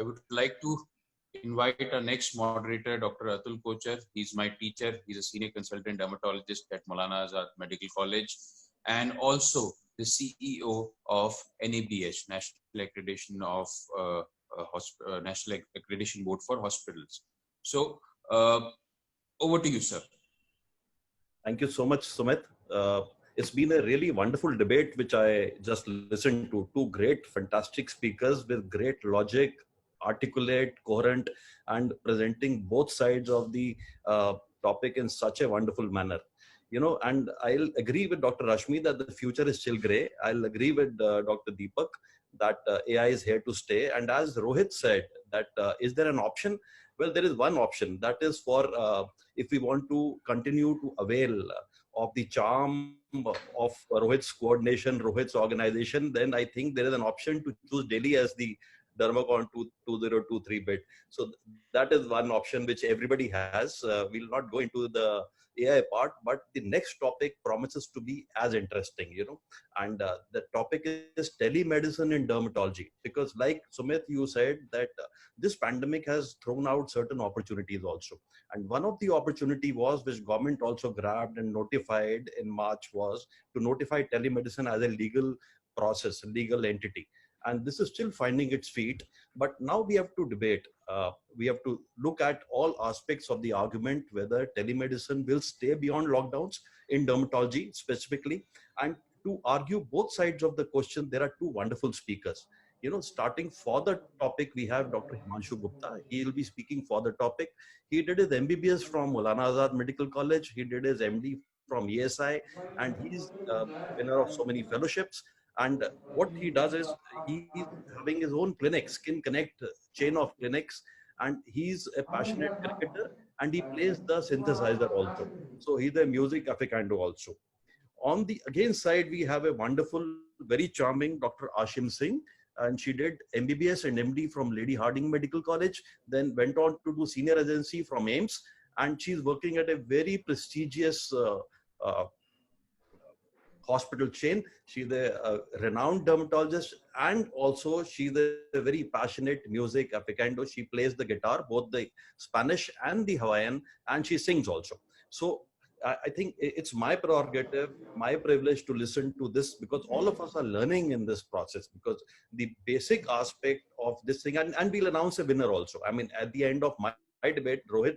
would like to invite our next moderator, Dr. Atul Kochar. He's my teacher. He's a senior consultant dermatologist at Maulana Azad Medical College, and also the CEO of NABH, National Accreditation of National Accreditation Board for Hospitals. So, over to you, sir. Thank you so much, Sumit. It's been a really wonderful debate, which I just listened to. Two great, fantastic speakers with great logic, articulate, coherent, and presenting both sides of the topic in such a wonderful manner. You know, and I'll agree with Dr. Rashmi that the future is still gray. I'll agree with Dr. Deepak that AI is here to stay. And as Rohit said, that is there an option? Well, there is one option. That is for if we want to continue to avail of the charm of Rohit's coordination, Rohit's organization, then I think there is an option to choose Delhi as the Dermacon 2023 bid. So that is one option which everybody has. We'll not go into the AI part, but the next topic promises to be as interesting, you know, and the topic is telemedicine in dermatology, because like Sumit, you said that this pandemic has thrown out certain opportunities also. And one of the opportunity was, which government also grabbed and notified in March, was to notify telemedicine as a legal process, legal entity. And this is still finding its feet. But now we have to debate. We have to look at all aspects of the argument, whether telemedicine will stay beyond lockdowns in dermatology specifically. And to argue both sides of the question, there are two wonderful speakers. You know, starting for the topic, we have Dr. Himanshu Gupta. He will be speaking for the topic. He did his MBBS from Maulana Azad Medical College. He did his MD from ESI, and he's winner of so many fellowships. And what he does is he's having his own clinic, Skin Connect chain of clinics, and he's a passionate cricketer, and he plays the synthesizer also. So he's a music aficionado also. On the again side, we have a wonderful, very charming Dr. Ashim Singh, and she did MBBS and MD from Lady Hardinge Medical College, then went on to do senior residency from AIIMS, and she's working at a very prestigious hospital chain. She's a renowned dermatologist, and also she's a very passionate music aficionado. She plays the guitar, both the Spanish and the Hawaiian, and she sings also. So I think it's my prerogative, my privilege to listen to this, because all of us are learning in this process, because the basic aspect of this thing, and we'll announce a winner also. I mean, at the end of my debate, Rohit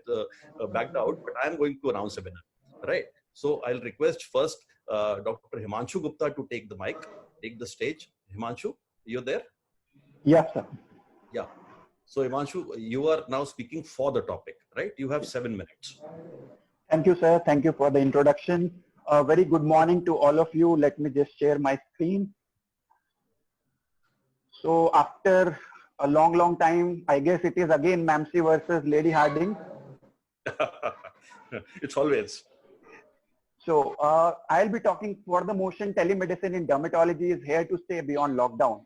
backed out, but I'm going to announce a winner, right? So I'll request first Dr. Himanshu Gupta to take the mic, take the stage. Himanshu, you're there? Yes, sir. Yeah. So Himanshu, you are now speaking for the topic, right? You have 7 minutes. Thank you, sir. Thank you for the introduction. Very good morning to all of you. Let me just share my screen. So after a long time, I guess it is again Mamsi versus Lady Hardinge. It's always. So I'll be talking for the motion. Telemedicine in dermatology is here to stay beyond lockdown.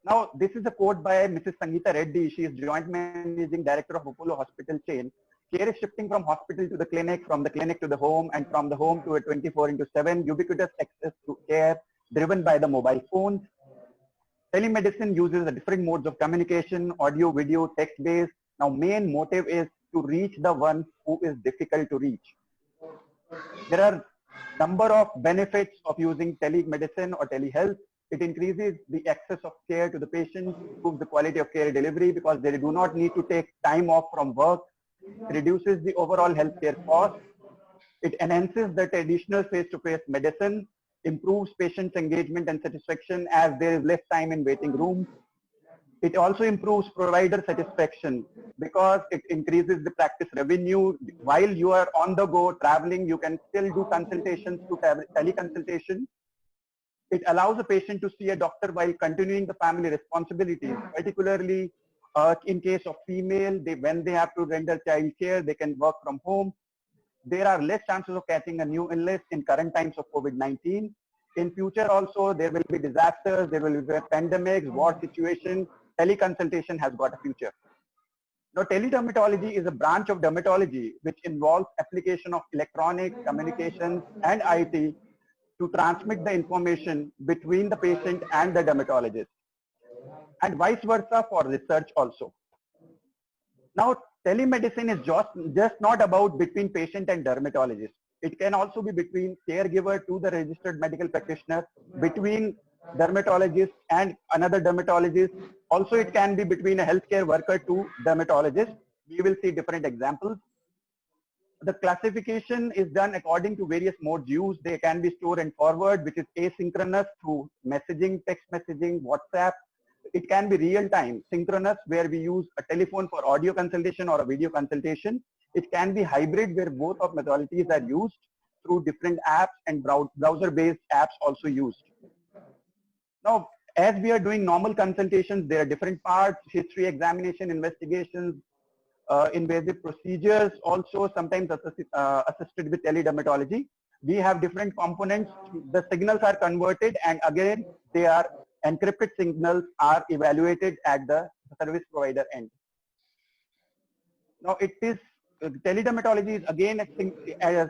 Now, this is a quote by Mrs. Sangeeta Reddy. She is Joint Managing Director of Apollo Hospital chain. Care is shifting from hospital to the clinic, from the clinic to the home, and from the home to a 24/7 ubiquitous access to care driven by the mobile phones. Telemedicine uses the different modes of communication, audio, video, text-based. Now, main motive is to reach the one who is difficult to reach. There are number of benefits of using telemedicine or telehealth. It increases the access of care to the patient, improves the quality of care delivery because they do not need to take time off from work, reduces the overall healthcare cost. It enhances the traditional face-to-face medicine, improves patients' engagement and satisfaction as there is less time in waiting rooms. It also improves provider satisfaction because it increases the practice revenue. While you are on the go traveling, you can still do consultations through teleconsultation. It allows a patient to see a doctor while continuing the family responsibilities, particularly in case of female, when they have to render child care, they can work from home. There are less chances of catching a new illness in current times of COVID-19. In future also, there will be disasters, there will be pandemics, war situations. Teleconsultation has got a future. Now, teledermatology is a branch of dermatology which involves application of electronic communications and IT to transmit the information between the patient and the dermatologist. and vice versa for research also. Now, telemedicine is just not about between patient and dermatologist. It can also be between caregiver to the registered medical practitioner, between dermatologist and another dermatologist. Also, it can be between a healthcare worker to dermatologist. We will see different examples. The classification is done according to various modes used. They can be store and forward, which is asynchronous through messaging, text messaging, WhatsApp. It can be real time, synchronous, where we use a telephone for audio consultation or a video consultation. It can be hybrid, where both of methodologies are used through different apps, and browser-based apps also used. Now, as we are doing normal consultations, there are different parts: history, examination, investigations, invasive procedures, also sometimes assisted with teledermatology. We have different components. The signals are converted, and again, they are encrypted signals are evaluated at the service provider end. Now, it is teledermatology is again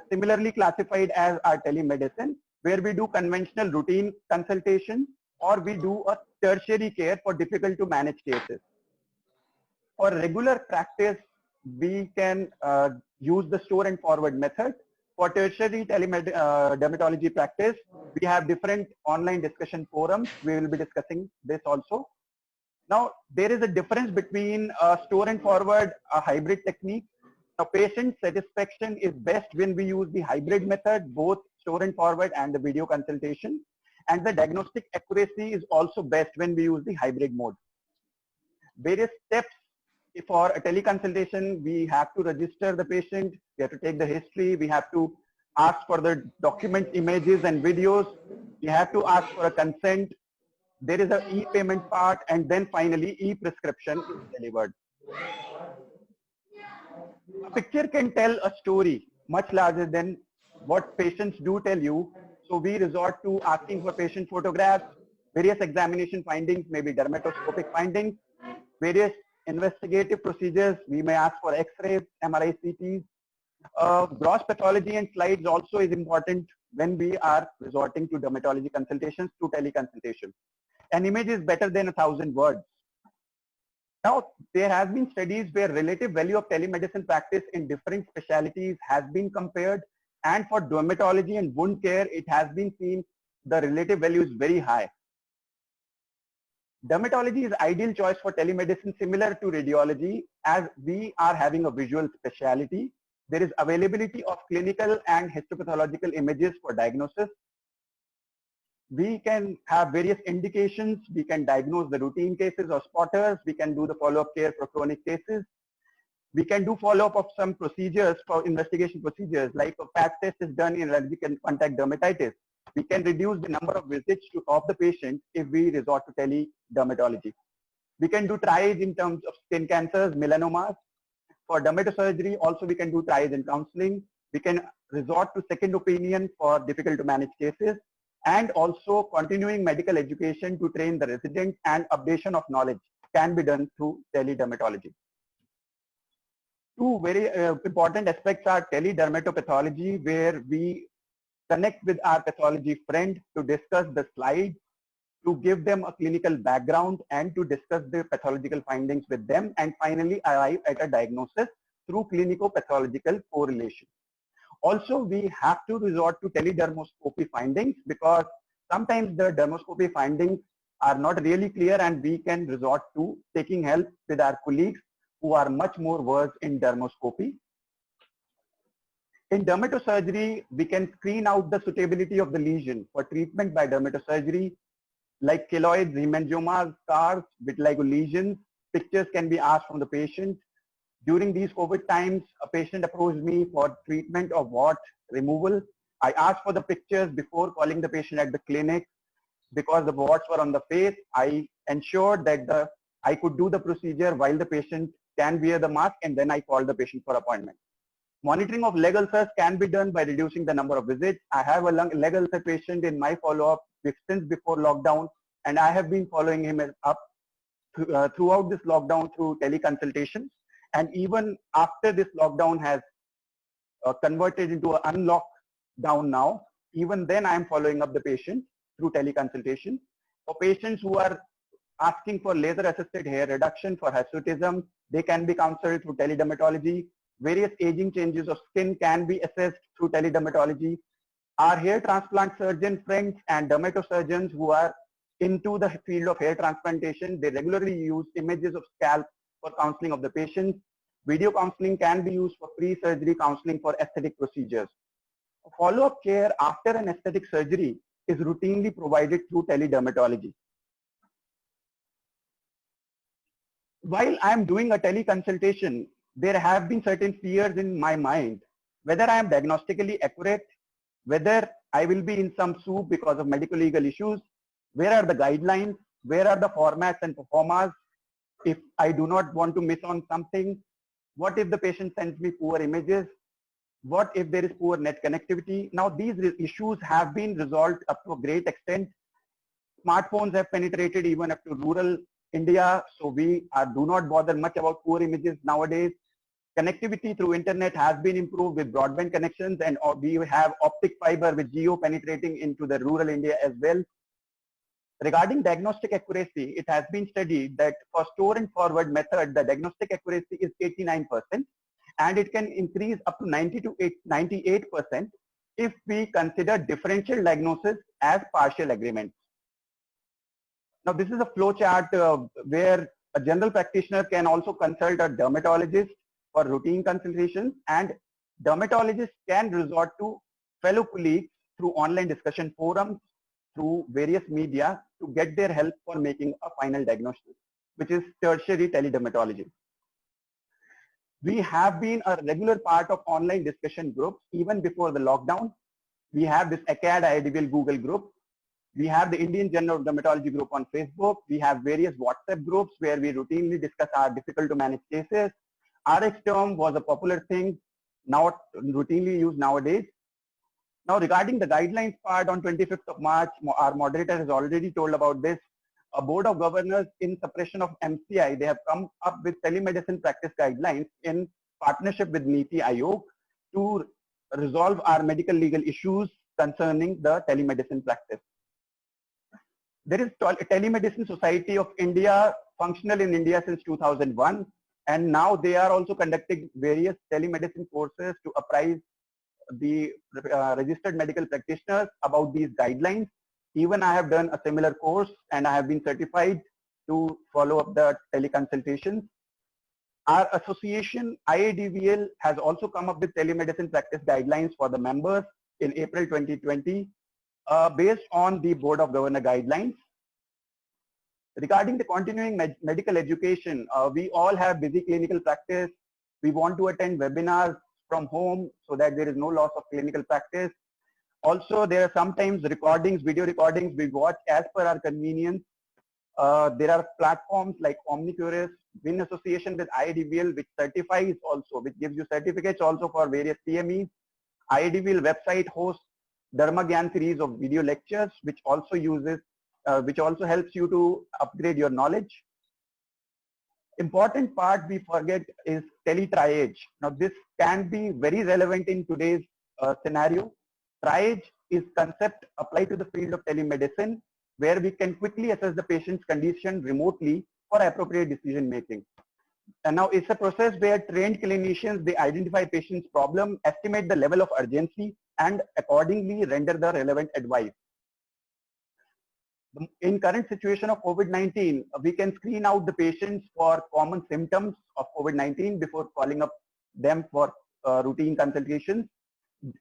similarly classified as our telemedicine, where we do conventional routine consultation, or we do a tertiary care for difficult to manage cases. For regular practice, we can use the store and forward method. For tertiary dermatology practice, we have different online discussion forums. We will be discussing this also. Now, there is a difference between store and forward, a hybrid technique. Now, patient satisfaction is best when we use the hybrid method, both store and forward and the video consultation. And the diagnostic accuracy is also best when we use the hybrid mode. Various steps for a teleconsultation: we have to register the patient, we have to take the history, we have to ask for the document images and videos, we have to ask for a consent. There is an e-payment part, and then finally e-prescription is delivered. A picture can tell a story much larger than what patients do tell you. So we resort to asking for patient photographs. Various examination findings may be dermatoscopic findings. Various investigative procedures, we may ask for X-rays, MRI, CTs. Gross pathology and slides also is important when we are resorting to dermatology consultations, to teleconsultation. An image is better than 1,000 words. Now, there has been studies where relative value of telemedicine practice in different specialties has been compared, and for dermatology and wound care, it has been seen the relative value is very high. Dermatology is ideal choice for telemedicine, similar to radiology, as we are having a visual specialty. There is availability of clinical and histopathological images for diagnosis. We can have various indications. We can diagnose the routine cases or spotters. We can do the follow-up care for chronic cases. We can do follow-up of some procedures for investigation procedures, like a PAT test is done in allergic contact dermatitis. We can reduce the number of visits of the patient if we resort to teledermatology. We can do triage in terms of skin cancers, melanomas. For dermatosurgery, also we can do triage in counseling. We can resort to second opinion for difficult to manage cases, and also continuing medical education to train the residents, and updation of knowledge can be done through teledermatology. Two very important aspects are teledermatopathology, where we connect with our pathology friend to discuss the slides, to give them a clinical background, and to discuss the pathological findings with them, and finally arrive at a diagnosis through clinico-pathological correlation. Also, we have to resort to teledermoscopy findings, because sometimes the dermoscopy findings are not really clear, and we can resort to taking help with our colleagues who are much more versed in dermoscopy. In dermatosurgery, we can screen out the suitability of the lesion for treatment by dermatosurgery, like keloids, hemangiomas, scars, vitiligo lesions. Pictures can be asked from the patient. During these COVID times, a patient approached me for treatment of wart removal. I asked for the pictures before calling the patient at the clinic. Because the warts were on the face, I ensured that I could do the procedure while the patient can wear the mask, and then I called the patient for appointment. Monitoring of leg ulcers can be done by reducing the number of visits. I have a leg ulcer patient in my follow-up since before lockdown, and I have been following him up throughout this lockdown through teleconsultations. And even after this lockdown has converted into an unlocked down now, even then I am following up the patient through teleconsultation. For patients who are asking for laser-assisted hair reduction for hirsutism. They can be counseled through teledermatology. Various aging changes of skin can be assessed through teledermatology. Our hair transplant surgeon friends and dermatosurgeons who are into the field of hair transplantation, they regularly use images of scalp for counseling of the patients. Video counseling can be used for pre-surgery counseling for aesthetic procedures. Follow-up care after an aesthetic surgery is routinely provided through teledermatology. While I am doing a teleconsultation, there have been certain fears in my mind, whether I am diagnostically accurate, whether I will be in some soup because of medical legal issues, where are the guidelines, where are the formats and performers, if I do not want to miss on something, what if the patient sends me poor images, what if there is poor net connectivity. Now these issues have been resolved up to a great extent. Smartphones have penetrated even up to rural India, so we do not bother much about poor images nowadays. Connectivity through internet has been improved with broadband connections, and we have optic fiber with geo penetrating into the rural India as well. Regarding diagnostic accuracy, it has been studied that for store and forward method, the diagnostic accuracy is 89%, and it can increase up to 90 to 98% if we consider differential diagnosis as partial agreements. Now, this is a flow chart where a general practitioner can also consult a dermatologist for routine consultations, and dermatologists can resort to fellow colleagues through online discussion forums, through various media to get their help for making a final diagnosis, which is tertiary teledermatology. We have been a regular part of online discussion groups even before the lockdown. We have this ACAD IDVL Google group. We have the Indian Journal of Dermatology group on Facebook. We have various WhatsApp groups where we routinely discuss our difficult to manage cases. RX term was a popular thing, now routinely used nowadays. Now regarding the guidelines part, on 25th of March, our moderator has already told about this. A board of governors in suppression of MCI, they have come up with telemedicine practice guidelines in partnership with NITI Aayog to resolve our medical legal issues concerning the telemedicine practice. There is Telemedicine Society of India, functional in India since 2001, and now they are also conducting various telemedicine courses to apprise the registered medical practitioners about these guidelines. Even I have done a similar course and I have been certified to follow up the teleconsultations. Our association IADVL has also come up with telemedicine practice guidelines for the members in April 2020 based on the Board of Governor guidelines. Regarding the continuing medical education, we all have busy clinical practice. We want to attend webinars from home so that there is no loss of clinical practice. Also, there are sometimes recordings, video recordings we watch as per our convenience. There are platforms like OmniCurus, in association with IADVL, which certifies also, which gives you certificates also for various CMEs. IADVL website hosts Dharma Gyan series of video lectures, which also uses, which also helps you to upgrade your knowledge. Important part we forget is teletriage. Now this can be very relevant in today's scenario. Triage is concept applied to the field of telemedicine, where we can quickly assess the patient's condition remotely for appropriate decision making. And now it's a process where trained clinicians, they identify patient's problem, estimate the level of urgency, and accordingly render the relevant advice. In current situation of COVID-19, we can screen out the patients for common symptoms of COVID-19 before calling up them for routine consultations.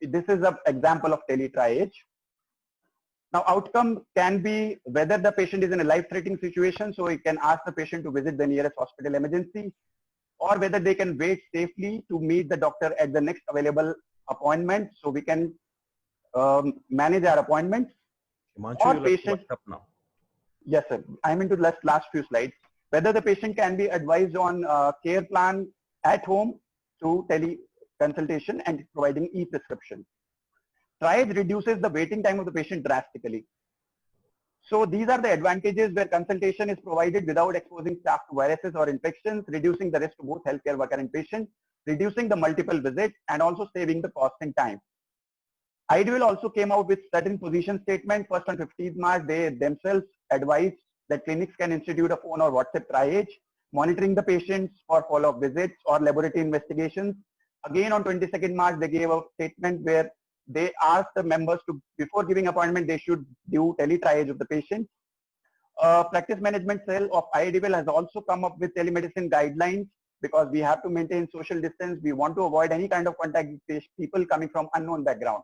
This is an example of teletriage. Now outcome can be whether the patient is in a life-threatening situation, so we can ask the patient to visit the nearest hospital emergency, or whether they can wait safely to meet the doctor at the next available appointment, so we can manage our appointments. Or patient, yes sir, I'm into the last few slides. Whether the patient can be advised on care plan at home through teleconsultation and providing e-prescription. Triage reduces the waiting time of the patient drastically. So these are the advantages where consultation is provided without exposing staff to viruses or infections, reducing the risk to both healthcare worker and patient, reducing the multiple visits, and also saving the cost and time. IADVL also came out with certain position statement. First on 15th March, they themselves advised that clinics can institute a phone or WhatsApp triage, monitoring the patients for follow-up visits or laboratory investigations. Again, on 22nd March, they gave a statement where they asked the members to, before giving appointment, they should do tele-triage of the patient. Practice management cell of IIDVL has also come up with telemedicine guidelines because we have to maintain social distance. We want to avoid any kind of contact with people coming from unknown background.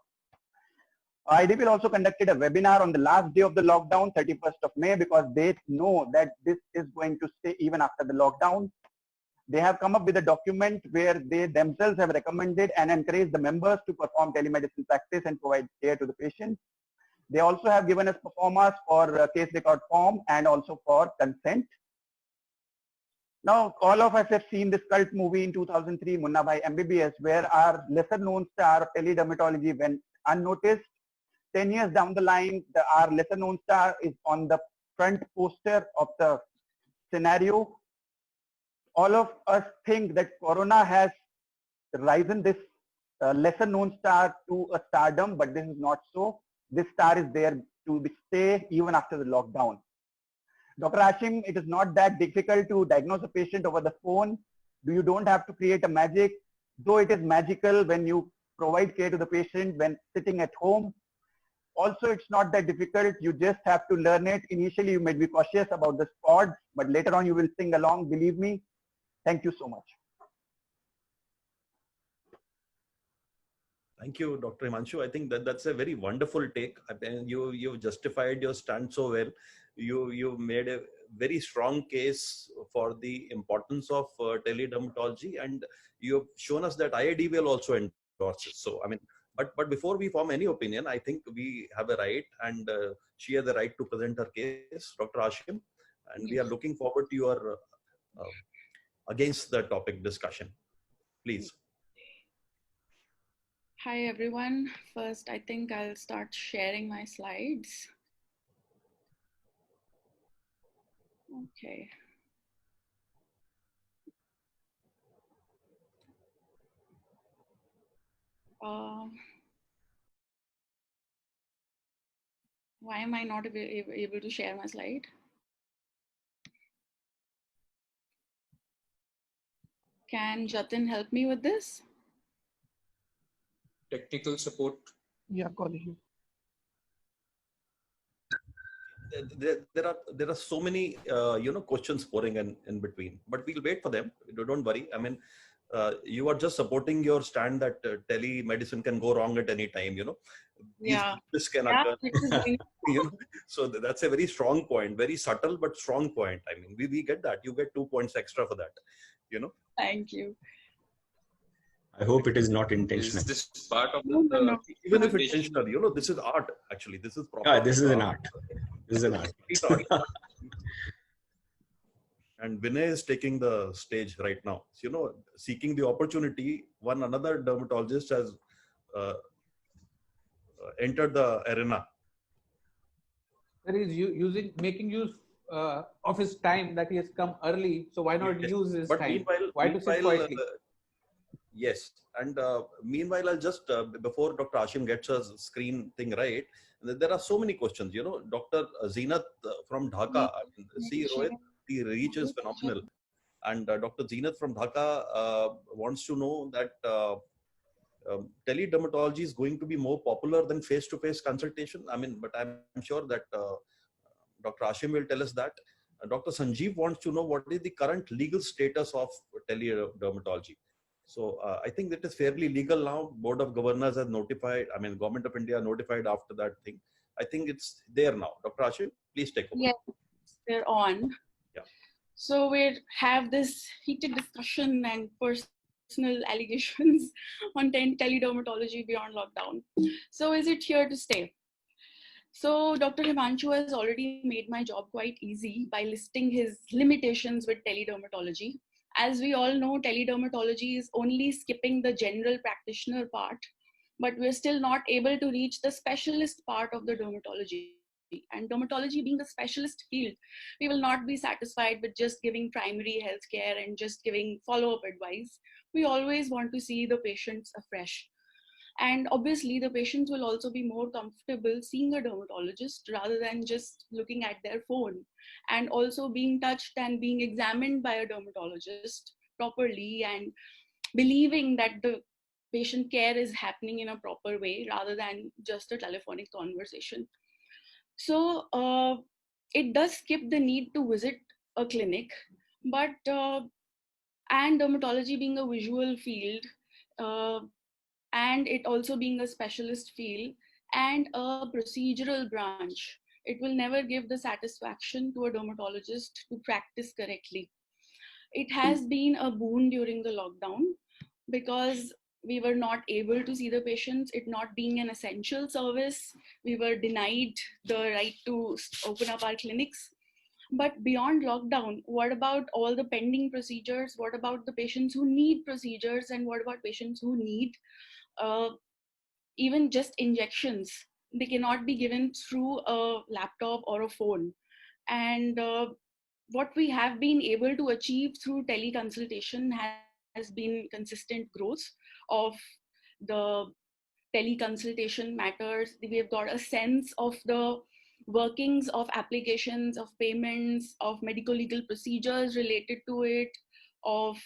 IIDVL also conducted a webinar on the last day of the lockdown, 31st of May, because they know that this is going to stay even after the lockdown. They have come up with a document where they themselves have recommended and encouraged the members to perform telemedicine practice and provide care to the patient. They also have given us performers for case record form and also for consent. Now, all of us have seen this cult movie in 2003, Munna Bhai MBBS, where our lesser known star of teledermatology went unnoticed. 10 years down the line, our lesser known star is on the front poster of the scenario. All of us think that Corona has risen this lesser known star to a stardom, but this is not so. This star is there to stay even after the lockdown. Dr. Hashim, it is not that difficult to diagnose a patient over the phone. You don't have to create a magic, though it is magical when you provide care to the patient when sitting at home. Also, it's not that difficult. You just have to learn it. Initially, you may be cautious about the spots, but later on you will sing along, believe me. Thank you so much. Thank you, Dr. Himanshu. I think that's a very wonderful take. And you've justified your stand so well. You made a very strong case for the importance of teledermatology, and you've shown us that IIDVL also endorses. So, I mean, but before we form any opinion, I think we have a right, and she has the right to present her case, Dr. Hashim, and we are looking forward to your against the topic discussion. Please. Hi, everyone. First, I think I'll start sharing my slides. Okay. Why am I not able to share my slide? Can Jatin help me with this? Technical support. Yeah, calling. There are so many questions pouring in between, but we'll wait for them. Don't worry. I mean, you are just supporting your stand that telemedicine can go wrong at any time. This can occur. So that's a very strong point, very subtle but strong point. I mean, we get that. You get 2 points extra for that. Thank you. I hope it is not intentional. Is this part of No. Even if it's intentional, this is art. Actually, this is proper. This is an art. This is an art. And Vinay is taking the stage right now. So, seeking the opportunity, another dermatologist has entered the arena. There is making use of his time that he has come early. So why not use his time? Why to sit quietly? Yes, and meanwhile, I'll just before Dr. Hashim gets her screen thing right, there are so many questions. Dr. Zeenat from Dhaka. See, Rohit, the reach is phenomenal, and Dr. Zeenat from Dhaka wants to know that teledermatology is going to be more popular than face-to-face consultation. I mean, but I'm sure that Dr. Hashim will tell us that. Dr. Sanjeev wants to know what is the current legal status of teledermatology. So I think that is fairly legal now. Board of Governors has notified, Government of India notified after that thing. I think it's there now. Dr. Hashim, please take over. Yes, they're on. Yeah. So we have this heated discussion and personal allegations on teledermatology beyond lockdown. So is it here to stay? So Dr. Himanshu has already made my job quite easy by listing his limitations with teledermatology. As we all know, teledermatology is only skipping the general practitioner part, but we're still not able to reach the specialist part of the dermatology. And dermatology being a specialist field, we will not be satisfied with just giving primary health care and just giving follow-up advice. We always want to see the patients afresh. And obviously the patients will also be more comfortable seeing a dermatologist rather than just looking at their phone, and also being touched and being examined by a dermatologist properly and believing that the patient care is happening in a proper way rather than just a telephonic conversation. So it does skip the need to visit a clinic, but and dermatology being a visual field, and it also being a specialist field and a procedural branch, it will never give the satisfaction to a dermatologist to practice correctly. It has been a boon during the lockdown because we were not able to see the patients. It not being an essential service, we were denied the right to open up our clinics. But beyond lockdown, what about all the pending procedures? What about the patients who need procedures? And what about patients who need even just injections? They cannot be given through a laptop or a phone. And what we have been able to achieve through teleconsultation has been consistent growth of the teleconsultation matters. We have got a sense of the workings of applications, of payments, of medical legal procedures related to it, of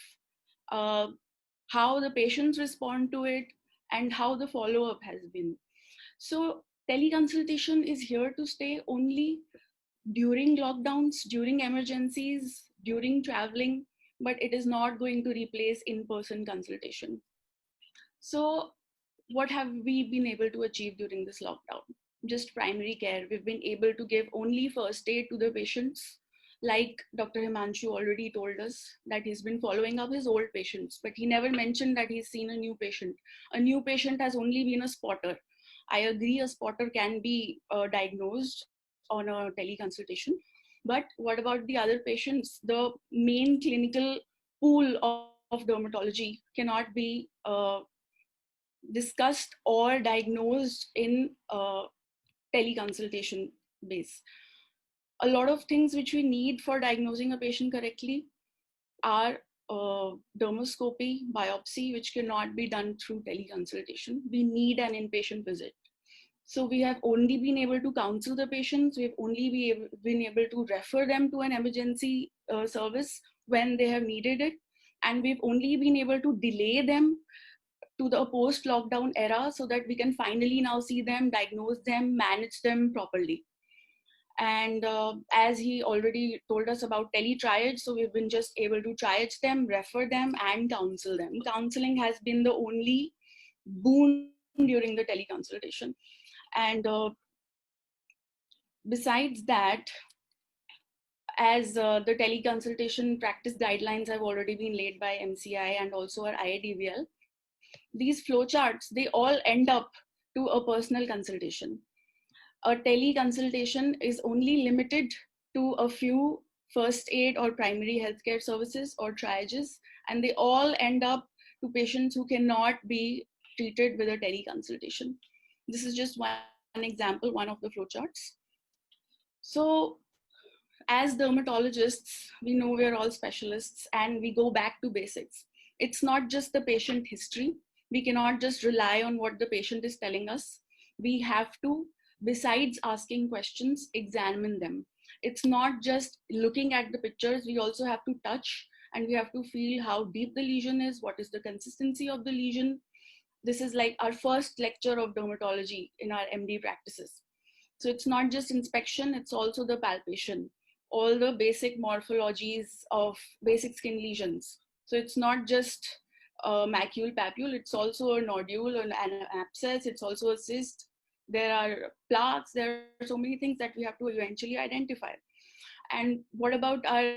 how the patients respond to it, and how the follow-up has been. So teleconsultation is here to stay only during lockdowns, during emergencies, during traveling, but it is not going to replace in-person consultation. So what have we been able to achieve during this lockdown? Just primary care. We've been able to give only first aid to the patients. Like Dr. Himanshu already told us that he's been following up his old patients, but he never mentioned that he's seen a new patient. A new patient has only been a spotter. I agree, a spotter can be diagnosed on a teleconsultation, but what about the other patients? The main clinical pool of dermatology cannot be discussed or diagnosed in teleconsultation base. A lot of things which we need for diagnosing a patient correctly are dermoscopy, biopsy, which cannot be done through teleconsultation. We need an inpatient visit. So we have only been able to counsel the patients. We've only been able to refer them to an emergency service when they have needed it. And we've only been able to delay them to the post-lockdown era so that we can finally now see them, diagnose them, manage them properly. And as he already told us about tele-triage, so we've been just able to triage them, refer them, and counsel them. Counseling has been the only boon during the teleconsultation. And besides that, as the teleconsultation practice guidelines have already been laid by MCI and also our IADVL, these flowcharts, they all end up to a personal consultation. A teleconsultation is only limited to a few first aid or primary healthcare services or triages, and they all end up to patients who cannot be treated with a teleconsultation. This is just one example, one of the flowcharts. So as dermatologists, we know we're all specialists and we go back to basics. It's not just the patient history. We cannot just rely on what the patient is telling us. We have to, besides asking questions, examine them. It's not just looking at the pictures. We also have to touch and we have to feel how deep the lesion is, what is the consistency of the lesion. This is like our first lecture of dermatology in our MD practices. So it's not just inspection, it's also the palpation, all the basic morphologies of basic skin lesions. So it's not just macule, papule, it's also a nodule, an abscess, it's also a cyst. There are plaques, there are so many things that we have to eventually identify. And what about our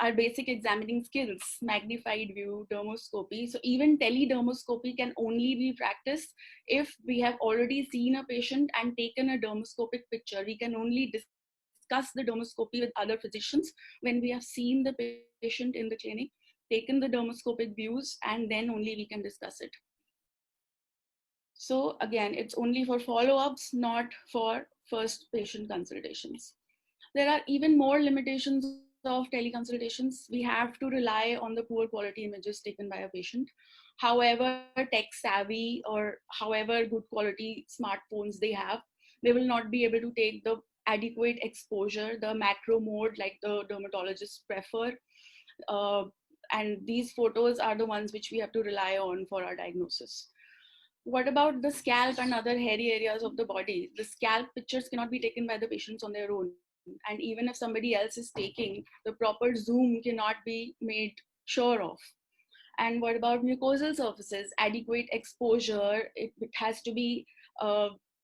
our basic examining skills, magnified view, dermoscopy. So even teledermoscopy can only be practiced if we have already seen a patient and taken a dermoscopic picture. We can only discuss the dermoscopy with other physicians when we have seen the patient in the clinic, taken the dermoscopic views, and then only we can discuss it. So again, it's only for follow-ups, not for first patient consultations. There are even more limitations of teleconsultations, we have to rely on the poor quality images taken by a patient. However tech savvy or however good quality smartphones they have, they will not be able to take the adequate exposure, the macro mode like the dermatologists prefer. And these photos are the ones which we have to rely on for our diagnosis. What about the scalp and other hairy areas of the body? The scalp pictures cannot be taken by the patients on their own. And even if somebody else is taking, the proper zoom cannot be made sure of. And what about mucosal surfaces? Adequate exposure, it has to be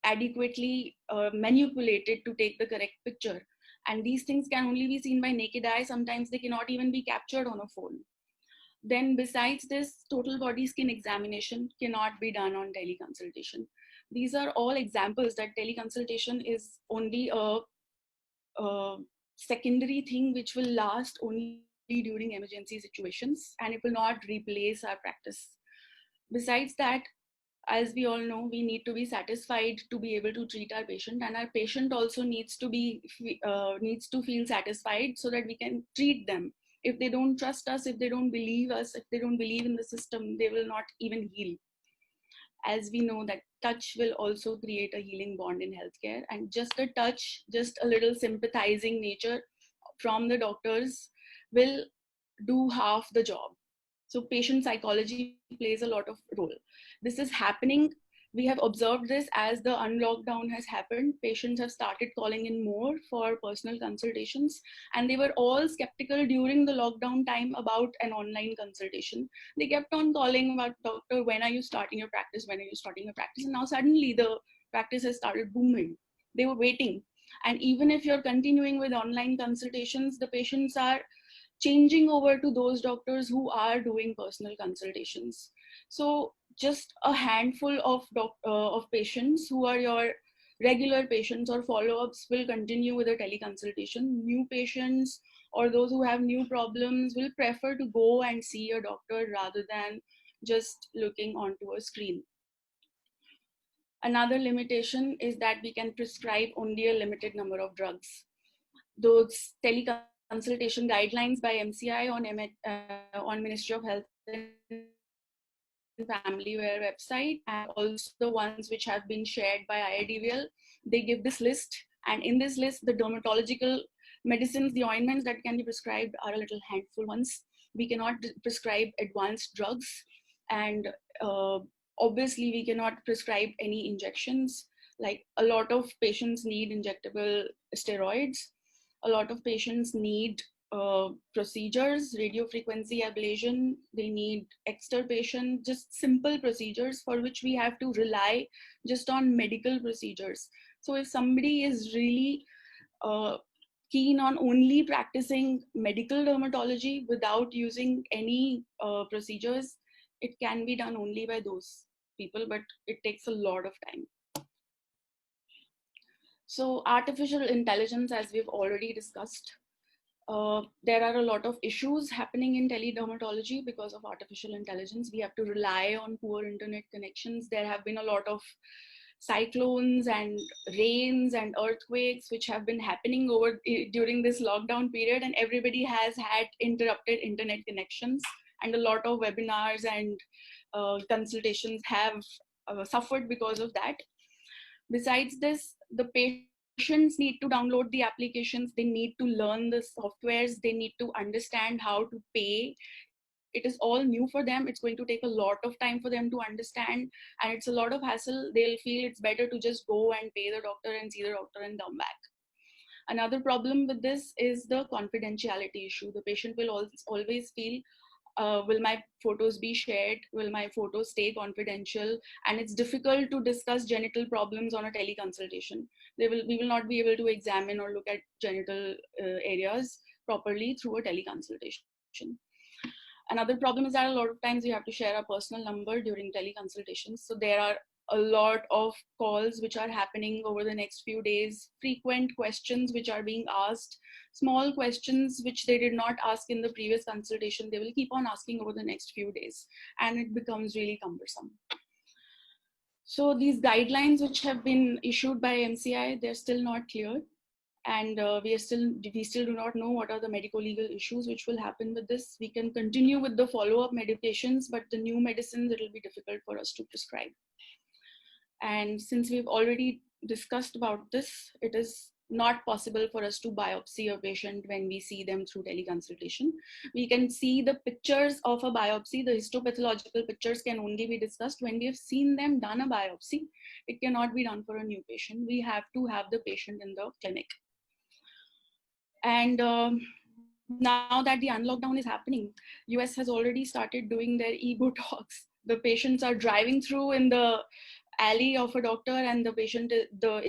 adequately manipulated to take the correct picture. And these things can only be seen by naked eye. Sometimes they cannot even be captured on a phone. Then besides this, total body skin examination cannot be done on teleconsultation. These are all examples that teleconsultation is only a secondary thing which will last only during emergency situations, and it will not replace our practice. Besides that, as we all know, we need to be satisfied to be able to treat our patient, and our patient also needs to feel satisfied so that we can treat them. If they don't trust us, if they don't believe us, if they don't believe in the system, they will not even heal. As we know that touch will also create a healing bond in healthcare, and just a touch, just a little sympathizing nature from the doctors will do half the job. So patient psychology plays a lot of role. This is happening. We have observed this as the unlockdown has happened. Patients have started calling in more for personal consultations, and they were all skeptical during the lockdown time about an online consultation. They kept on calling about, doctor, when are you starting your practice? When are you starting your practice? And now suddenly the practice has started booming. They were waiting. And even if you're continuing with online consultations, the patients are changing over to those doctors who are doing personal consultations. So just a handful of patients who are your regular patients or follow-ups will continue with a teleconsultation. New patients or those who have new problems will prefer to go and see a doctor rather than just looking onto a screen. Another limitation is that we can prescribe only a limited number of drugs. Those teleconsultation guidelines by MCI on Ministry of Health and Family-Aware website, and also the ones which have been shared by IIDVL, they give this list, and in this list the dermatological medicines, the ointments that can be prescribed are a little handful ones. We cannot prescribe advanced drugs, and obviously we cannot prescribe any injections. Like a lot of patients need injectable steroids, a lot of patients need procedures, radiofrequency ablation, they need extirpation, just simple procedures for which we have to rely just on medical procedures. So if somebody is really keen on only practicing medical dermatology without using any procedures, it can be done only by those people, but it takes a lot of time. So artificial intelligence, as we've already discussed, there are a lot of issues happening in teledermatology because of artificial intelligence. We have to rely on poor internet connections. There have been a lot of cyclones and rains and earthquakes which have been happening during this lockdown period, and everybody has had interrupted internet connections, and a lot of webinars and consultations have suffered because of that. Besides this, the patients need to download the applications, they need to learn the softwares, they need to understand how to pay. It is all new for them. It's going to take a lot of time for them to understand, and it's a lot of hassle. They'll feel it's better to just go and pay the doctor and see the doctor and come back. Another problem with this is the confidentiality issue. The patient will always feel, will my photos be shared? Will my photos stay confidential? And it's difficult to discuss genital problems on a teleconsultation. We will not be able to examine or look at genital areas properly through a teleconsultation. Another problem is that a lot of times you have to share a personal number during teleconsultations. So there are a lot of calls which are happening over the next few days, frequent questions which are being asked, small questions which they did not ask in the previous consultation, they will keep on asking over the next few days, and it becomes really cumbersome. So these guidelines which have been issued by MCI, they're still not clear. and we still do not know what are the medical legal issues which will happen with this. We can continue with the follow-up medications, but the new medicines, it will be difficult for us to prescribe. And since we've already discussed about this, it is not possible for us to biopsy a patient when we see them through teleconsultation. We can see the pictures of a biopsy. The histopathological pictures can only be discussed when we have seen them done a biopsy. It cannot be done for a new patient. We have to have the patient in the clinic. And now that the unlockdown is happening, US has already started doing their e-Botox. The patients are driving through in the alley of a doctor, and the patient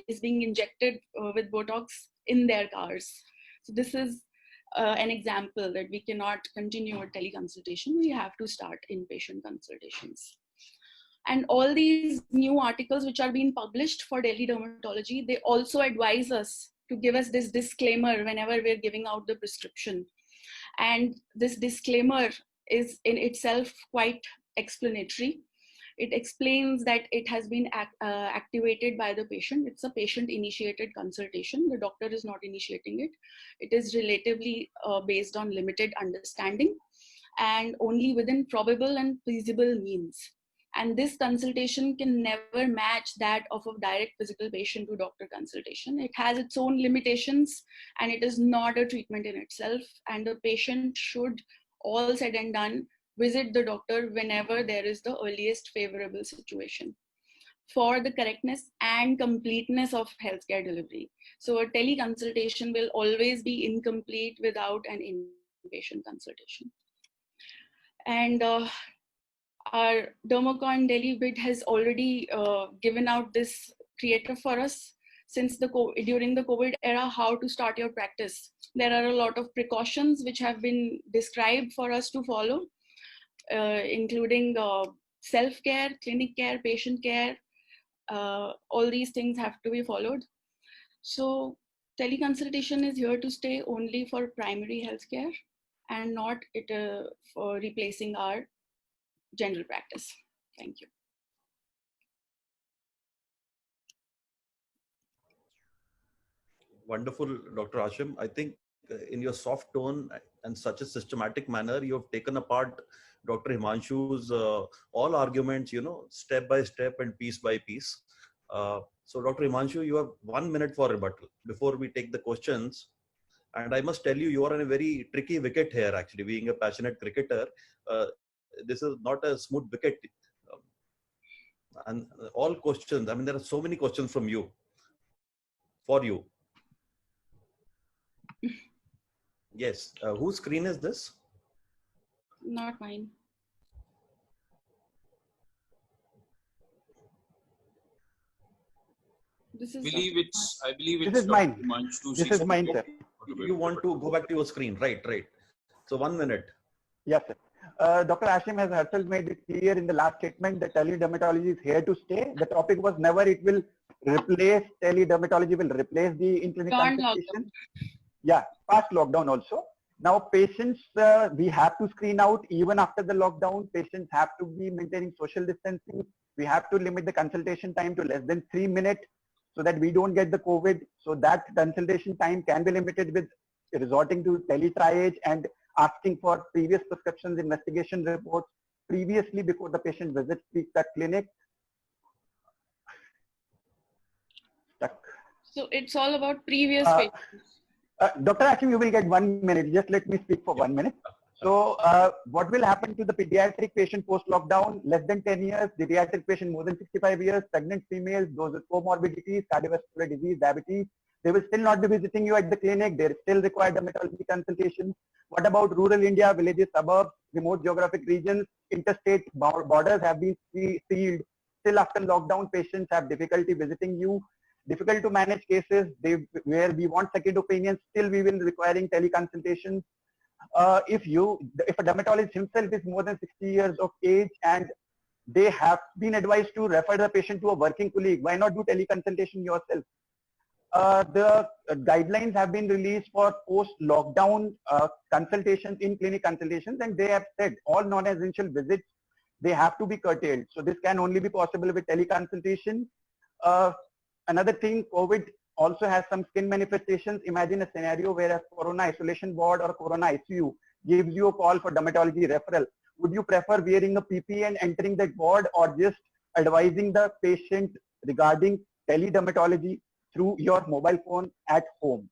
is being injected with Botox in their cars. So this is an example that we cannot continue a teleconsultation. We have to start inpatient consultations. And all these new articles which are being published for Delhi Dermatology, they also advise us to give us this disclaimer whenever we're giving out the prescription. And this disclaimer is in itself quite explanatory. It explains that it has been activated by the patient. It's a patient-initiated consultation. The doctor is not initiating it. It is relatively based on limited understanding and only within probable and feasible means. And this consultation can never match that of a direct physical patient to doctor consultation. It has its own limitations, and it is not a treatment in itself. And the patient should, all said and done, visit the doctor whenever there is the earliest favorable situation for the correctness and completeness of healthcare delivery. So a teleconsultation will always be incomplete without an inpatient consultation. And our Dermocon Delhi bid has already given out this creative for us since during the COVID era, how to start your practice. There are a lot of precautions which have been described for us to follow, including self-care, clinic care, patient care. All these things have to be followed. So teleconsultation is here to stay only for primary healthcare and not for replacing our general practice. Thank you. Wonderful, Dr. Hashim. I think in your soft tone and such a systematic manner, you have taken apart Dr. Himanshu's all arguments, step by step and piece by piece. So Dr. Himanshu, you have 1 minute for rebuttal before we take the questions. And I must tell you, you are on a very tricky wicket here, actually, being a passionate cricketer. This is not a smooth wicket. And all questions, I mean, there are so many questions from you, for you. Yes. Whose screen is this? Not mine. This is I believe it's this is mine. This is mine, sir. You want to go back to your screen, right? So 1 minute. Yes, sir. Dr. Hashim has herself made it clear in the last statement that teledermatology is here to stay. The topic was never it will replace, teledermatology will replace the in-clinic consultation. Yeah, past lockdown also. Now patients, we have to screen out even after the lockdown. Patients have to be maintaining social distancing. We have to limit the consultation time to less than 3 minutes so that we don't get the COVID. So that consultation time can be limited with resorting to teletriage and asking for previous prescriptions, investigation reports previously before the patient visits the clinic. So it's all about previous patients. Dr. Hashim, you will get 1 minute. Just let me speak for 1 minute. So what will happen to the pediatric patient post-lockdown? Less than 10 years, pediatric patient more than 65 years, pregnant females, those with comorbidities, cardiovascular disease, diabetes, they will still not be visiting you at the clinic. They still require dermatology consultation. What about rural India, villages, suburbs, remote geographic regions? Interstate borders have been sealed. Still after lockdown, patients have difficulty visiting you. Difficult to manage cases where we want second opinions. Still we will be requiring teleconsultation. If a dermatologist himself is more than 60 years of age and they have been advised to refer the patient to a working colleague, why not do teleconsultation yourself? The guidelines have been released for post-lockdown consultations, in-clinic consultations, and they have said all non-essential visits, they have to be curtailed. So this can only be possible with teleconsultation. Another thing, COVID also has some skin manifestations, imagine a scenario where a corona isolation ward or corona ICU gives you a call for dermatology referral. Would you prefer wearing a PPE and entering that ward, or just advising the patient regarding teledermatology through your mobile phone at home?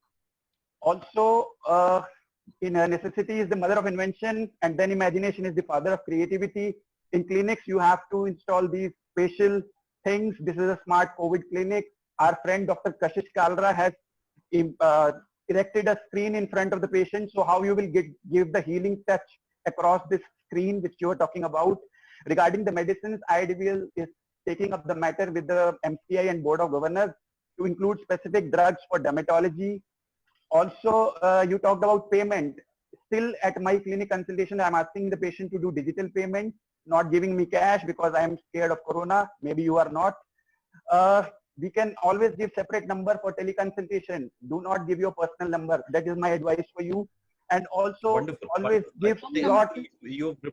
Also, necessity is the mother of invention, and then imagination is the father of creativity. In clinics, you have to install these spatial things. This is a smart COVID clinic. Our friend Dr. Kashish Kalra has erected a screen in front of the patient. So how you will give the healing touch across this screen which you are talking about. Regarding the medicines, IDVL is taking up the matter with the MCI and Board of Governors to include specific drugs for dermatology. Also, you talked about payment. Still at my clinic consultation, I'm asking the patient to do digital payment, not giving me cash because I'm scared of corona. Maybe you are not. We can always give separate number for teleconsultation. Do not give your personal number. That is my advice for you. And also Wonderful. always give slots.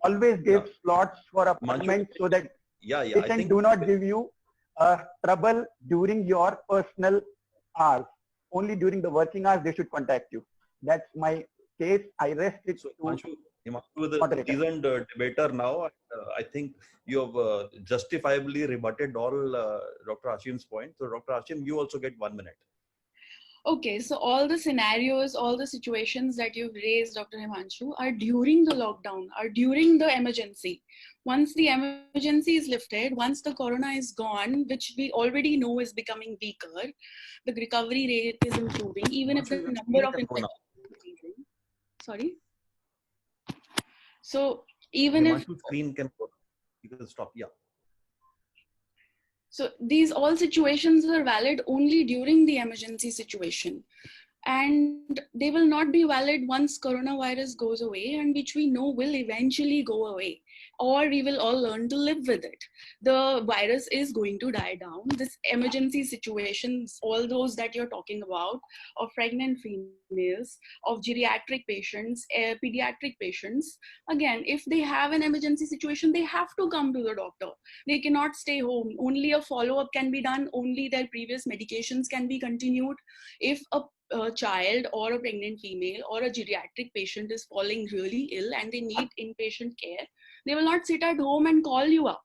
Always give slots for appointments so that patient do not give you trouble during your personal hours. Only during the working hours they should contact you. That's my case. I rest it to Himanshu is a seasoned debater now. I think you have justifiably rebutted all Dr. Hashim's point. So Dr. Hashim, you also get 1 minute. Okay, so all the scenarios, all the situations that you've raised, Dr. Himanshu, are during the lockdown, are during the emergency. Once the emergency is lifted, once the corona is gone, which we already know is becoming weaker, the recovery rate is improving, even if the number of infections is increasing. Sorry? So even if screen can go, you can stop. Yeah. So these all situations are valid only during the emergency situation. And they will not be valid once coronavirus goes away, and which we know will eventually go away, or we will all learn to live with it. The virus is going to die down. This emergency situations, all those that you're talking about, of pregnant females, of geriatric patients, pediatric patients, again, if they have an emergency situation, they have to come to the doctor. They cannot stay home. Only a follow-up can be done. Only their previous medications can be continued. If a child or a pregnant female or a geriatric patient is falling really ill and they need inpatient care, they will not sit at home and call you up.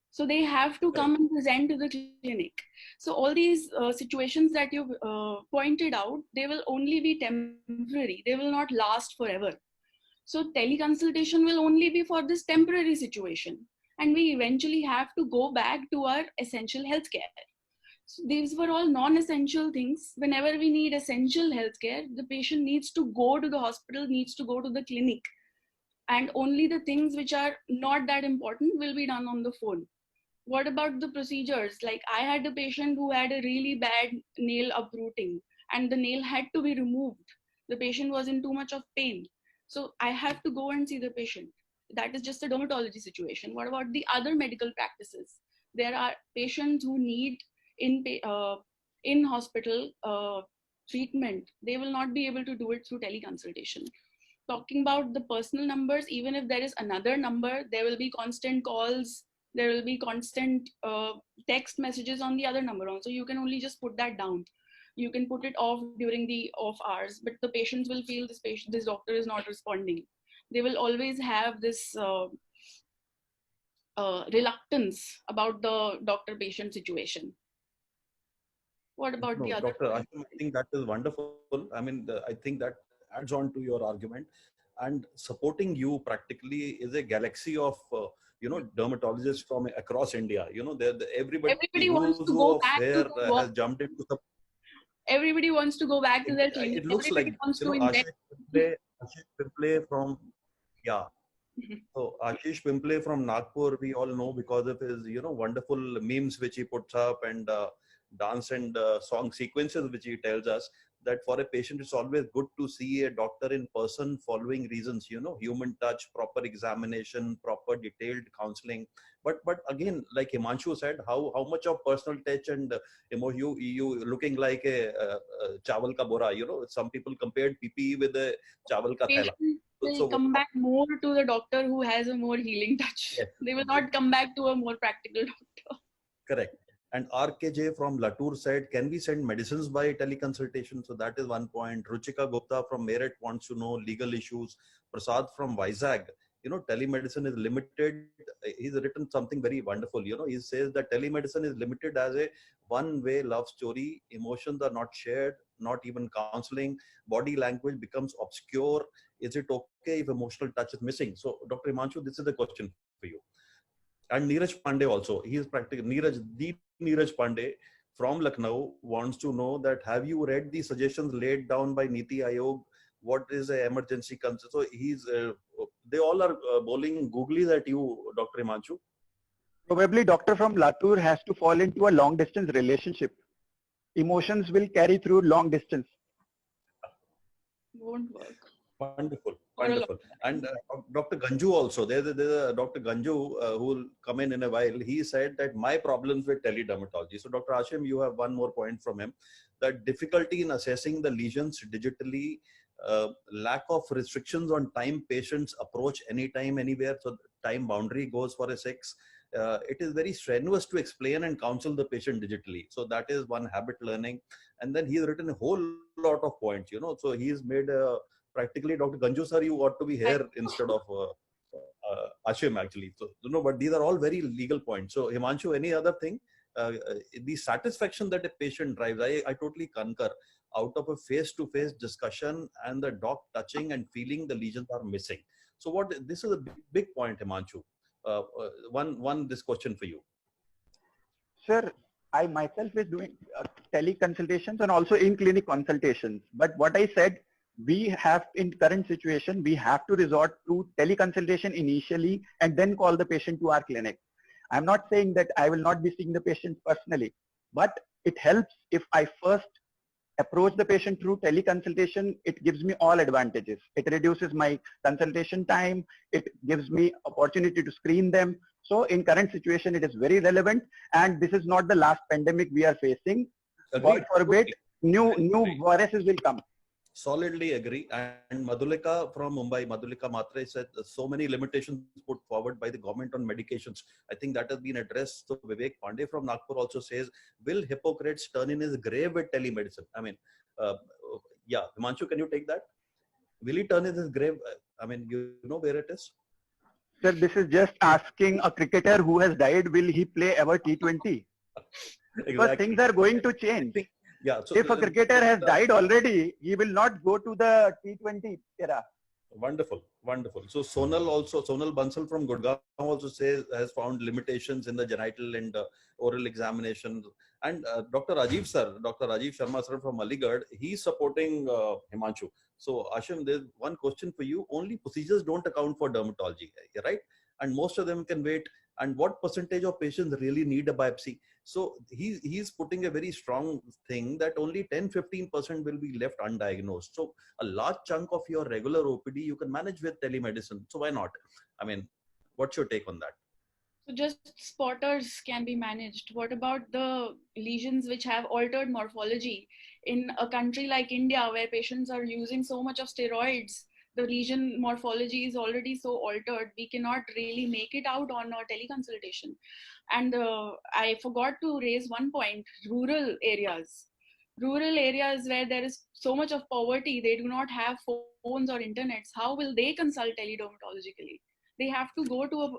So they have to come and present to the clinic. So all these situations that you've pointed out, they will only be temporary. They will not last forever. So teleconsultation will only be for this temporary situation. And we eventually have to go back to our essential healthcare. So these were all non-essential things. Whenever we need essential healthcare, the patient needs to go to the hospital, needs to go to the clinic. And only the things which are not that important will be done on the phone. What about the procedures? Like I had a patient who had a really bad nail uprooting and the nail had to be removed. The patient was in too much of pain. So I have to go and see the patient. That is just a dermatology situation. What about the other medical practices? There are patients who need in hospital treatment. They will not be able to do it through teleconsultation. Talking about the personal numbers, even if there is another number, there will be constant calls, there will be constant text messages on the other number also. You can only just put that down. You can put it off during the off hours, but the patients will feel this doctor is not responding. They will always have this reluctance about the doctor-patient situation. What about the other? Dr. Ashim, I think that is wonderful. I mean, I think that adds on to your argument. And supporting you practically is a galaxy of, dermatologists from across India. Everybody wants to go back to has jumped into the. Everybody wants to go back to their clinic. It looks everybody like Ashish Pimple from So Ashish Pimple from Nagpur, we all know because of his, wonderful memes which he puts up and dance and song sequences which he tells us that for a patient it's always good to see a doctor in person following reasons, human touch, proper examination, proper detailed counseling. But again, like Himanshu said, how much of personal touch and you looking like a chawal ka bora, some people compared PPE with a chawal ka thela. Will come back more to the doctor who has a more healing touch. Yes. They will not come back to a more practical doctor. Correct. And RKJ from Latour said, can we send medicines by teleconsultation? So that is one point. Ruchika Gupta from Meerut wants to know legal issues. Prasad from Vizag, telemedicine is limited. He's written something very wonderful. He says that telemedicine is limited as a one-way love story. Emotions are not shared, not even counseling. Body language becomes obscure. Is it okay if emotional touch is missing? So, Dr. Himanshu, this is the question for you. And Neeraj Pandey also, he is practically Neeraj Pandey from Lucknow wants to know that have you read the suggestions laid down by Niti Aayog? What is an emergency concern? So they all are bowling googlies at you, Dr. Himanshu. Probably doctor from Latour has to fall into a long distance relationship. Emotions will carry through long distance. Won't work. Wonderful, wonderful. And Dr. Ganju also, there's a Dr. Ganju who will come in a while. He said that my problems with teledermatology. So Dr. Ashim, you have one more point from him, that difficulty in assessing the lesions digitally, lack of restrictions on time patients approach anytime, anywhere. So time boundary goes for a 6. It is very strenuous to explain and counsel the patient digitally. So that is one habit learning. And then he's written a whole lot of points, so he's made practically, Dr. Ganju sir, you ought to be here instead of Ashim actually. So, but these are all very legal points. So Himanshu, any other thing? The satisfaction that a patient drives, I totally concur. Out of a face-to-face discussion and the doc touching and feeling the lesions are missing. So this is a big point, Himanshu. This question for you. Sir, I myself is doing teleconsultations and also in-clinic consultations. But what I said, we have in current situation, we have to resort to teleconsultation initially and then call the patient to our clinic. I'm not saying that I will not be seeing the patient personally, but it helps if I first approach the patient through teleconsultation. It gives me all advantages. It reduces my consultation time. It gives me opportunity to screen them. So in current situation, it is very relevant. And this is not the last pandemic we are facing. God forbid, new viruses will come. Solidly agree. And Madhulika from Mumbai, Madhulika Matre said so many limitations put forward by the government on medications. I think that has been addressed. So Vivek Pandey from Nagpur also says, will Hippocrates turn in his grave with telemedicine? I mean, yeah, Himanshu, can you take that? Will he turn in his grave? I mean, you know where it is? Sir, this is just asking a cricketer who has died, will he play ever T20? Exactly. Because things are going to change. Yeah, so if a cricketer has died already, he will not go to the T20 era. Wonderful, wonderful. So Sonal Bansal from Gurgaon also has found limitations in the genital and oral examinations. And Dr. Rajiv Sharma sir from Aligarh, he's supporting Himanshu. So Ashim, there's one question for you. Only procedures don't account for dermatology, right? And most of them can wait. And what percentage of patients really need a biopsy? So he's putting a very strong thing that only 10-15% will be left undiagnosed. So a large chunk of your regular OPD you can manage with telemedicine. So why not? I mean, what's your take on that? So just spotters can be managed. What about the lesions which have altered morphology? In a country like India, where patients are using so much of steroids, the lesion morphology is already so altered, we cannot really make it out on our teleconsultation. And I forgot to raise one point, rural areas where there is so much of poverty, they do not have phones or internets. How will they consult teledermatologically? They have to go to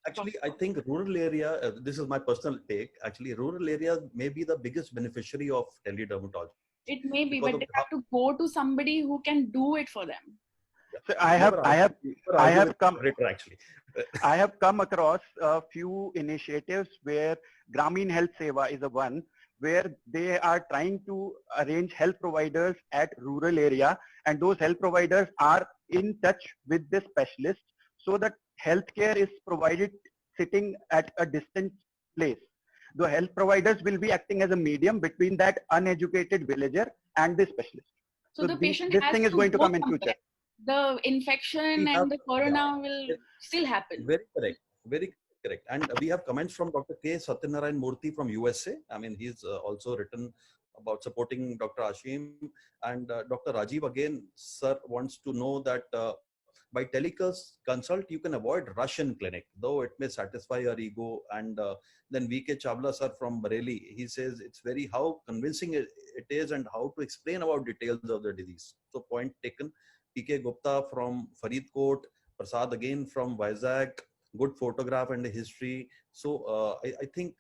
Actually, I think rural area, this is my personal take, actually rural areas may be the biggest beneficiary of teledermatology. It may be, but they have to go to somebody who can do it for them. So I have come across a few initiatives where Gramin Health Seva is a one where they are trying to arrange health providers at rural area, and those health providers are in touch with the specialist, so that healthcare is provided sitting at a distant place. The health providers will be acting as a medium between that uneducated villager and the specialist. So the patient this thing is going to come in future. The infection and the corona will still happen. Very correct. Very correct. And we have comments from Dr. K. Satyanarayan Murthy from USA. I mean, he's also written about supporting Dr. Ashim. And Dr. Rajiv again, sir, wants to know that by teleconsult, you can avoid rush in clinic, though it may satisfy your ego. And then VK Chawla sir from Bareilly, he says it's very how convincing it is and how to explain about details of the disease. So point taken. PK Gupta from Faridkot, Prasad again from Vizag, good photograph and history. So I think,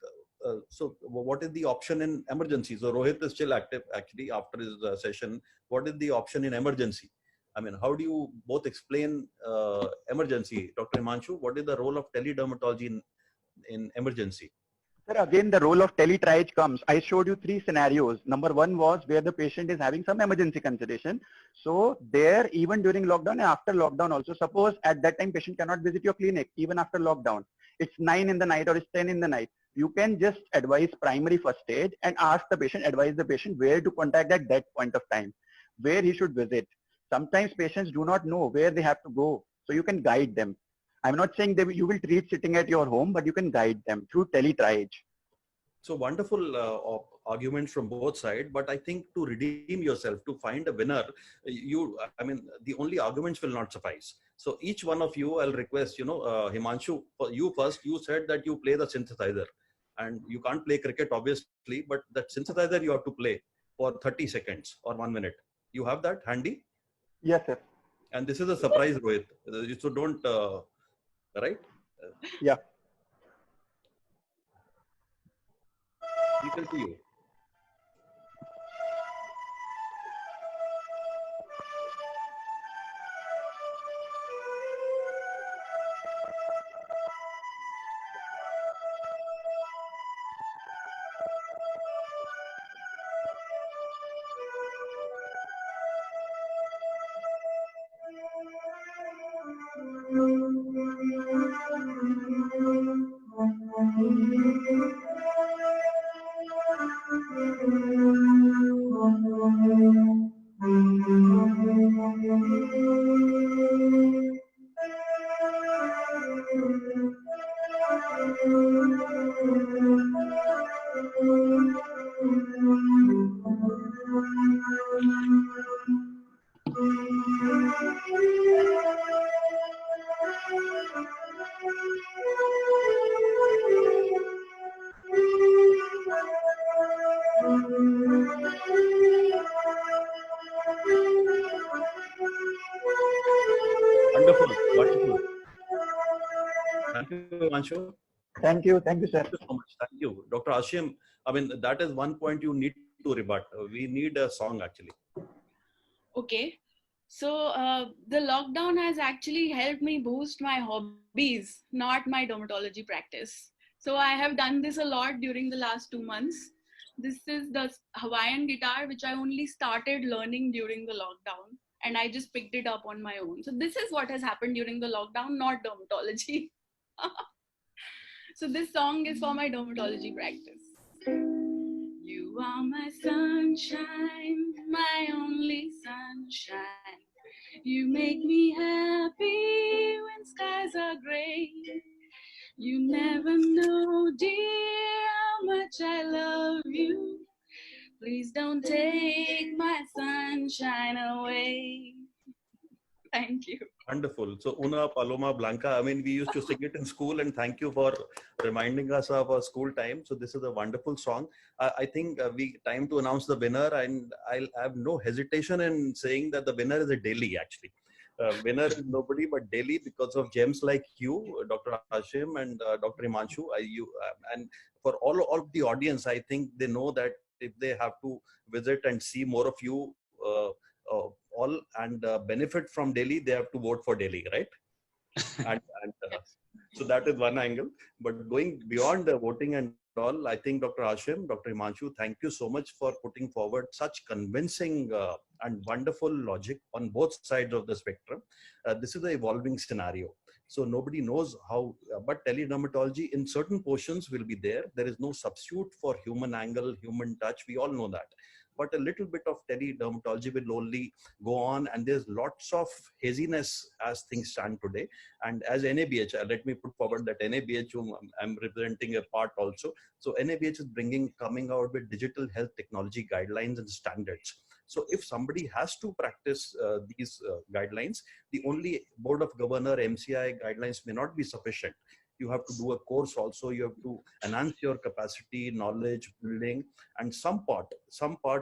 so what is the option in emergency? So Rohit is still active actually after his session. What is the option in emergency? I mean, how do you both explain emergency? Dr. Himanshu, what is the role of teledermatology in emergency? Sir, again, the role of teletriage comes. I showed you 3 scenarios. Number 1 was where the patient is having some emergency consideration. So there, even during lockdown and after lockdown also, suppose at that time patient cannot visit your clinic, even after lockdown. It's 9 in the night or it's 10 in the night. You can just advise primary first aid and advise the patient where to contact at that point of time, where he should visit. Sometimes patients do not know where they have to go. So you can guide them. I'm not saying that you will treat sitting at your home, but you can guide them through teletriage. So wonderful arguments from both sides, but I think to redeem yourself, to find a winner, the only arguments will not suffice. So each one of you, I'll request, Himanshu, for you first, you said that you play the synthesizer and you can't play cricket obviously, but that synthesizer you have to play for 30 seconds or 1 minute. You have that handy? Yes, sir. And this is a surprise, Rohit. So don't, right? Yeah. Equal to you. Wonderful, wonderful. Thank you, Himanshu. Thank you, sir. Thank you so much. Thank you, Dr. Hashim. I mean, that is one point you need to rebut. We need a song actually. Okay. So the lockdown has actually helped me boost my hobbies, not my dermatology practice. So I have done this a lot during the last 2 months. This is the Hawaiian guitar, which I only started learning during the lockdown, and I just picked it up on my own. So this is what has happened during the lockdown, not dermatology. So this song is for my dermatology practice. You are my sunshine, my only sunshine. You make me happy when skies are gray. You never know, dear, how much I love you. Please don't take my sunshine away. Thank you. Wonderful. So Una Paloma Blanca, I mean, we used to sing it in school, and thank you for reminding us of our school time. So this is a wonderful song. I think time to announce the winner, and I'll have no hesitation in saying that the winner is a Delhi actually. Winner is nobody but Delhi because of gems like you, Dr. Hashim and Dr. Himanshu. And for all of the audience, I think they know that if they have to visit and see more of you, all and benefit from Delhi, they have to vote for Delhi, right? So that is one angle. But going beyond the voting and all, I think Dr. Hashim, Dr. Himanshu, thank you so much for putting forward such convincing and wonderful logic on both sides of the spectrum. This is an evolving scenario. So nobody knows how, but teledermatology in certain portions will be there. There is no substitute for human angle, human touch. We all know that. But a little bit of teledermatology will only go on, and there's lots of haziness as things stand today. And as NABH, let me put forward that NABH, whom I'm representing a part also. So NABH is coming out with digital health technology guidelines and standards. So if somebody has to practice these guidelines, the only Board of Governor MCI guidelines may not be sufficient. You have to do a course also. You have to enhance your capacity, knowledge building, and some part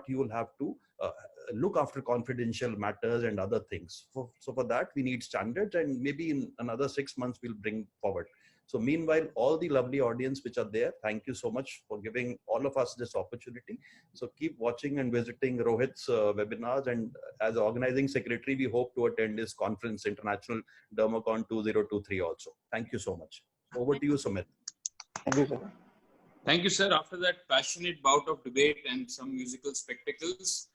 you will have to look after confidential matters and other things. So for that, we need standards, and maybe in another 6 months, we'll bring forward. So meanwhile, all the lovely audience which are there, thank you so much for giving all of us this opportunity. So keep watching and visiting Rohit's webinars. And as organizing secretary, we hope to attend this conference, International Dermacon 2023 also. Thank you so much. Over to you, Sumit. Thank you, sir. Thank you, sir. After that passionate bout of debate and some musical spectacles,